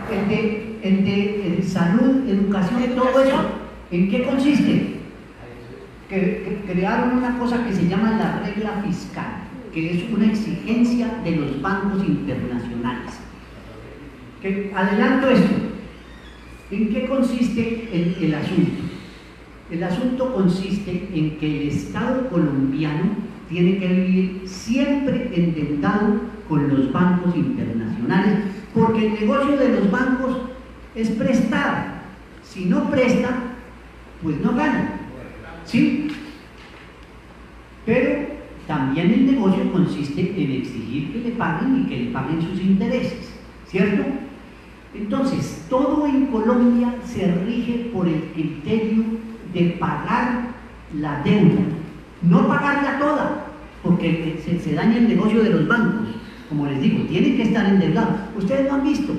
el de salud, educación, todo eso, ¿en qué consiste? Que crearon una cosa que se llama la regla fiscal, que es una exigencia de los bancos internacionales. Adelanto esto. ¿En qué consiste el asunto? El asunto consiste en que el Estado colombiano tiene que vivir siempre endeudado con los bancos internacionales, porque el negocio de los bancos es prestar. Si no presta, pues no gana, ¿sí? Pero también el negocio consiste en exigir que le paguen y que le paguen sus intereses, ¿cierto? Entonces, todo en Colombia se rige por el criterio de pagar la deuda, no pagarla toda, porque se daña el negocio de los bancos. Como les digo, tienen que estar endeudados. Ustedes lo han visto.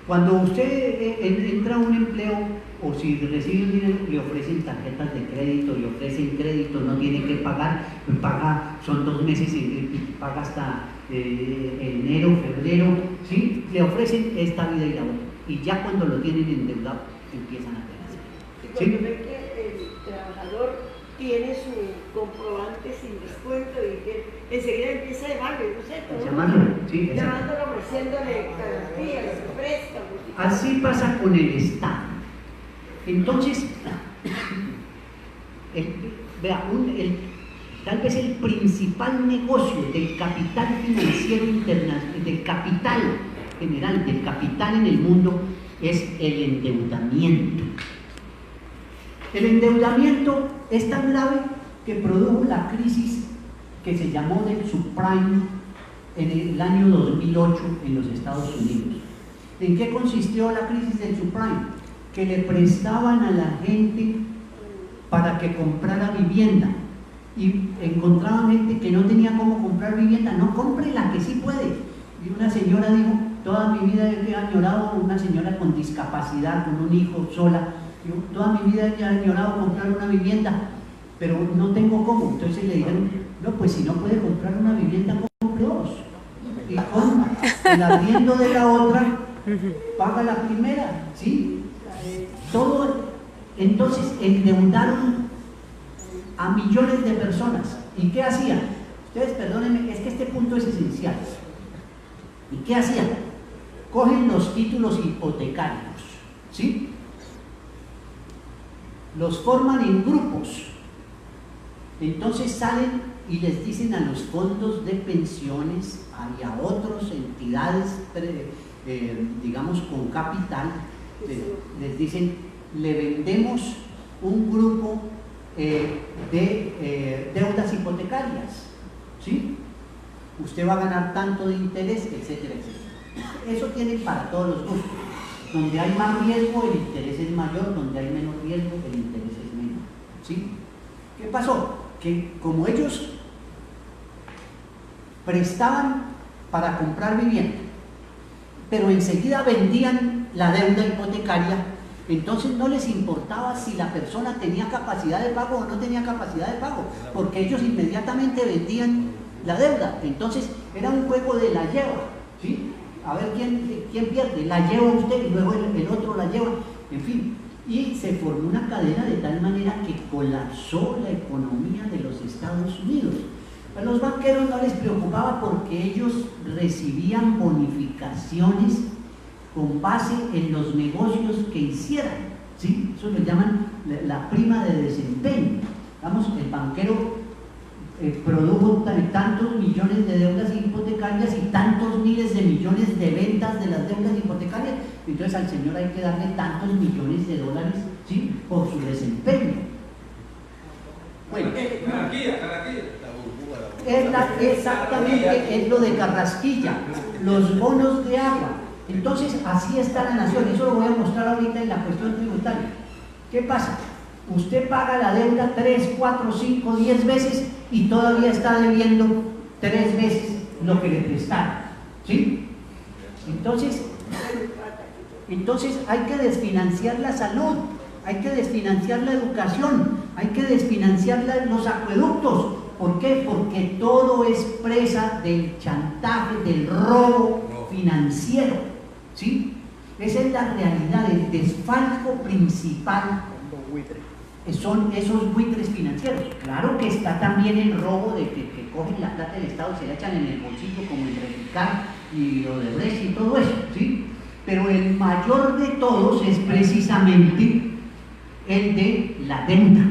Cuando usted entra a un empleo o si recibe un dinero, le ofrecen tarjetas de crédito, le ofrecen crédito, no tiene que pagar, son 2 meses y paga hasta enero, febrero, ¿sí? Le ofrecen esta vida y la otra. Y ya cuando lo tienen endeudado, empiezan a tener. Y cuando ve que el trabajador tiene su comprobante sin descuento y que enseguida empieza a llamarlo, no sé, Sí, llamándolo, ofreciéndole garantías, préstamos. Así pasa con el Estado. Entonces, tal vez el principal negocio del capital financiero internacional, del capital general, del capital en el mundo, es el endeudamiento. El endeudamiento es tan grave que produjo la crisis que se llamó del subprime en el año 2008 en los Estados Unidos. ¿En qué consistió la crisis del subprime? Que le prestaban a la gente para que comprara vivienda y encontraban gente que no tenía cómo comprar vivienda. No, compre la que sí puede. Y una señora dijo, toda mi vida he añorado, una señora con discapacidad, con un hijo sola, dijo, toda mi vida he añorado comprar una vivienda, pero no tengo cómo. Entonces le dijeron, no, pues si no puede comprar una vivienda, compre 2. Y con el arriendo de la otra, paga la primera, ¿sí? Todo, entonces endeudaron a millones de personas. ¿Y qué hacían? Ustedes perdónenme, es que este punto es esencial. ¿Y qué hacían? Cogen los títulos hipotecarios, ¿sí? Los forman en grupos. Entonces salen y les dicen a los fondos de pensiones y a otras entidades, digamos, con capital, les dicen, le vendemos un grupo de deudas hipotecarias, ¿sí? Usted va a ganar tanto de interés, etcétera, etcétera. Eso tienen para todos los gustos. Donde hay más riesgo, el interés es mayor, donde hay menos riesgo, el interés es menor, ¿sí? ¿Qué pasó? Que como ellos prestaban para comprar vivienda, pero enseguida vendían la deuda hipotecaria, entonces no les importaba si la persona tenía capacidad de pago o no tenía capacidad de pago, porque ellos inmediatamente vendían la deuda. Entonces era un juego de la lleva, ¿sí? A ver quién pierde, la lleva usted y luego el otro la lleva, en fin. Y se formó una cadena de tal manera que colapsó la economía de los Estados Unidos. A los banqueros no les preocupaba porque ellos recibían bonificaciones con base en los negocios que hicieran, ¿sí? Eso lo llaman la prima de desempeño. Vamos, el banquero produjo tantos millones de deudas hipotecarias y tantos miles de millones de ventas de las deudas hipotecarias, entonces al señor hay que darle tantos millones de dólares, ¿sí? Por su desempeño. Bueno, exactamente es lo de Carrasquilla, los bonos de agua. Entonces así está la nación, eso lo voy a mostrar ahorita en la cuestión tributaria. ¿Qué pasa? Usted paga la deuda 3, 4, 5, 10 veces y todavía está debiendo 3 veces lo que le prestaron, ¿sí? Entonces hay que desfinanciar la salud, hay que desfinanciar la educación, hay que desfinanciar los acueductos. ¿Por qué? Porque todo es presa del chantaje, del robo financiero, ¿sí? Esa es la realidad, el desfalco principal son esos buitres financieros. Claro que está también el robo de que cogen la plata del Estado y se la echan en el bolsillo, como el Reficar y Odebrecht y todo eso, ¿sí? Pero el mayor de todos es precisamente el de la deuda,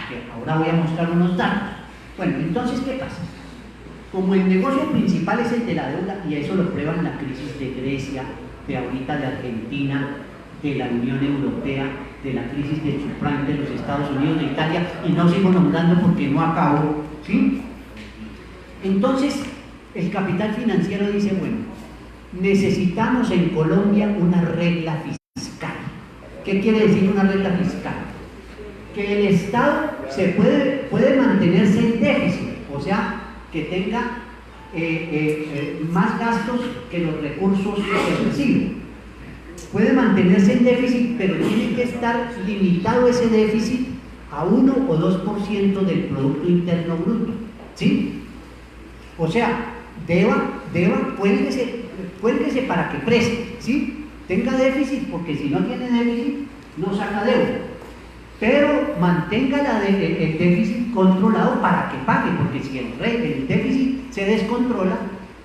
que ahora voy a mostrar unos datos. Bueno, entonces, ¿qué pasa? Como el negocio principal es el de la deuda, y eso lo prueban la crisis de Grecia, de ahorita de Argentina, de la Unión Europea, de la crisis del subprime de los Estados Unidos, de Italia, y no sigo nombrando porque no acabo, ¿sí? Entonces, el capital financiero dice, bueno, necesitamos en Colombia una regla fiscal. ¿Qué quiere decir una regla fiscal? Que el Estado se puede mantenerse en déficit, o sea, que tenga más gastos que los recursos que se reciben. puede mantenerse en déficit, pero tiene que estar limitado ese déficit a 1 o 2% del Producto Interno Bruto, ¿sí? O sea, deba, cuélguese para que preste, ¿sí? Tenga déficit, porque si no tiene déficit, no saca deuda. Pero mantenga el déficit controlado para que pague, porque si el déficit se descontrola,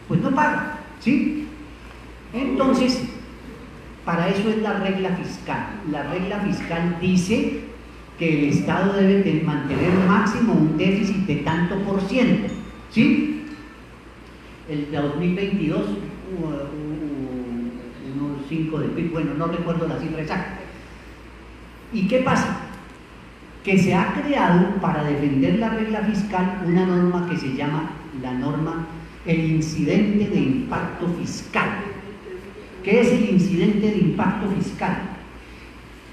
pues no paga, ¿sí? Entonces, para eso es la regla fiscal. La regla fiscal dice que el Estado debe mantener máximo un déficit de tanto por ciento, ¿sí? El 2022 unos 5 de PIB, bueno, no recuerdo la cifra exacta. ¿Y qué pasa? Que se ha creado para defender la regla fiscal una norma que se llama la norma el incidente de impacto fiscal. ¿Qué es el incidente de impacto fiscal?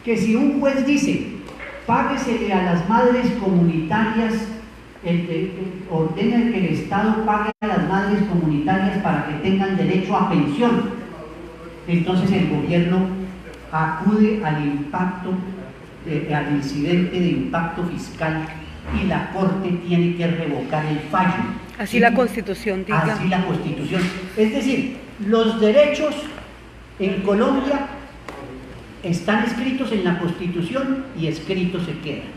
Que si un juez dice, páguesele a las madres comunitarias, ordena que el Estado pague a las madres comunitarias para que tengan derecho a pensión, entonces el gobierno acude al impacto, al incidente de impacto fiscal y la Corte tiene que revocar el fallo. Así la Constitución diga. Así la Constitución. Es decir, los derechos en Colombia están escritos en la Constitución y escritos se quedan,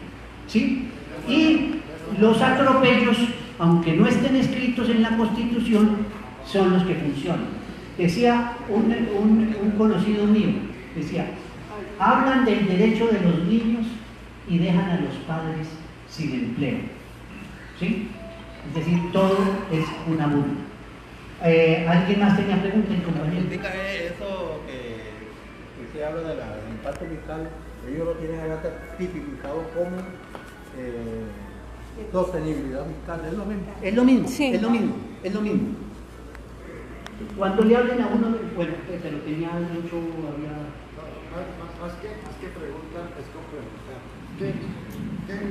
¿sí? Y los atropellos, aunque no estén escritos en la Constitución, son los que funcionan. Decía un conocido mío, decía, hablan del derecho de los niños y dejan a los padres sin empleo, ¿sí? Es decir, todo es una burla. ¿Alguien más tenía preguntas, compañero? Dígame eso que se habla del impacto fiscal, ellos lo tienen acá tipificado como sostenibilidad fiscal, ¿es lo mismo? Es lo mismo, Sí. es lo mismo, es lo mismo. Cuando le hablen a uno, bueno, pero tenía mucho, había... Más que pregunta, es complementar.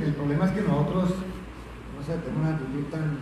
El problema es que nosotros, no sé, tenemos una actitud tan